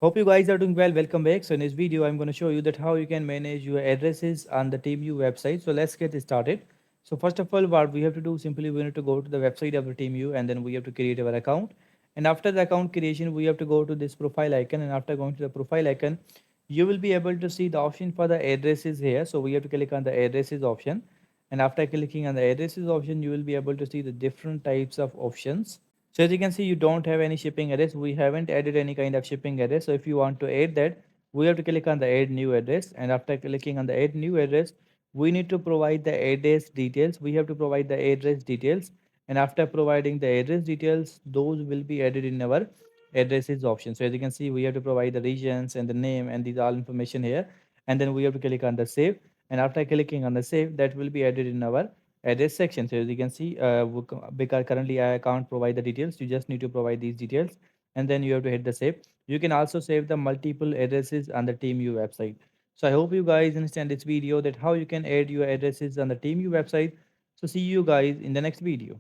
Hope you guys are doing well. Welcome back. So in this video, I'm going to show you that how you can manage your addresses on the TeamU website. So let's get started. So first of all, what we have to do simply we need to go to the website of the TeamU and then we have to create our account. And after the account creation, we have to go to this profile icon. And after going to the profile icon, you will be able to see the option for the addresses here. So we have to click on the addresses option. And after clicking on the addresses option, you will be able to see the different types of options. So as you can see, you don't have any shipping address. We haven't added any kind of shipping address. So if you want to add that, we have to click on the add new address. And after clicking on the add new address, we need to provide the address details. We have to provide the address details. And after providing the address details, those will be added in our addresses option. So as you can see, we have to provide the regions and the name and these all information here. And then we have to click on the save. And after clicking on the save, that will be added in our address section. So as you can see, because currently I can't provide the details, you just need to provide these details and then you have to hit the save. You can also save the multiple addresses on the TeamU website. So I hope you guys understand this video that how you can add your addresses on the TeamU website. So see you guys in the next video.